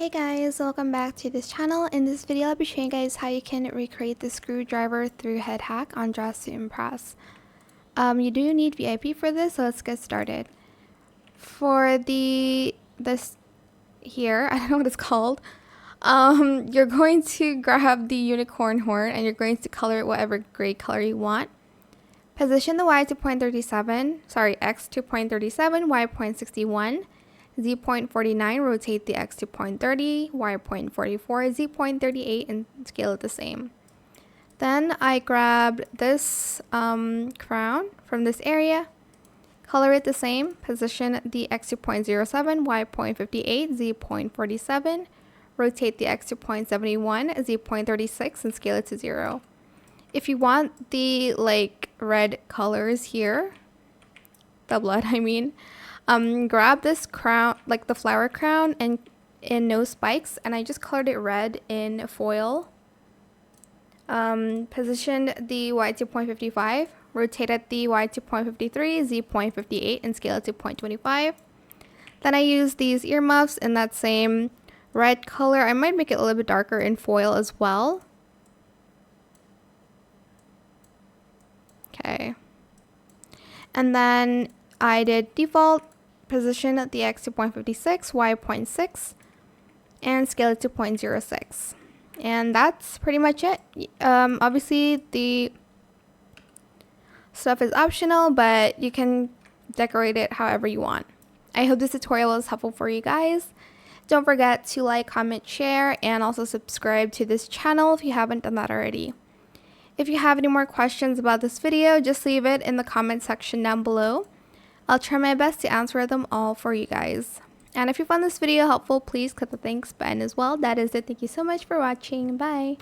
Hey guys, welcome back to this channel. In this video, I'll be showing you guys how you can recreate the screwdriver through head hack on Dress to Impress. You do need VIP for this, so let's get started. For this here, I don't know what it's called. You're going to grab the unicorn horn and you're going to color it whatever gray color you want. Position the Y to 0.37, X to 0.37, Y 0.61. Z 0.49, rotate the X to 0.30, Y 0.44, Z 0.38, and scale it the same. Then I grabbed this crown from this area, color it the same, position the X to 0.07, Y 0.58, Z 0.47, rotate the X to 0.71, Z 0.36, and scale it to 0. If you want the red colors here, the blood I mean, grab this crown, the flower crown, and in no spikes, and I just colored it red in foil. Position the Y to 0.55, rotated the Y to 0.53, Z 0.58, and scale it to 0.25. Then I used these earmuffs in that same red color. I might make it a little bit darker in foil as well. Okay. And then I did default, position the X to 0.56, Y 0.6, and scale it to 0.06. And that's pretty much it. Obviously the stuff is optional, but you can decorate it however you want. I hope this tutorial was helpful for you guys. Don't forget to like, comment, share, and also subscribe to this channel if you haven't done that already. If you have any more questions about this video, just leave it in the comment section down below. I'll try my best to answer them all for you guys. And if you found this video helpful, please click the thanks button as well. That is it. Thank you so much for watching. Bye.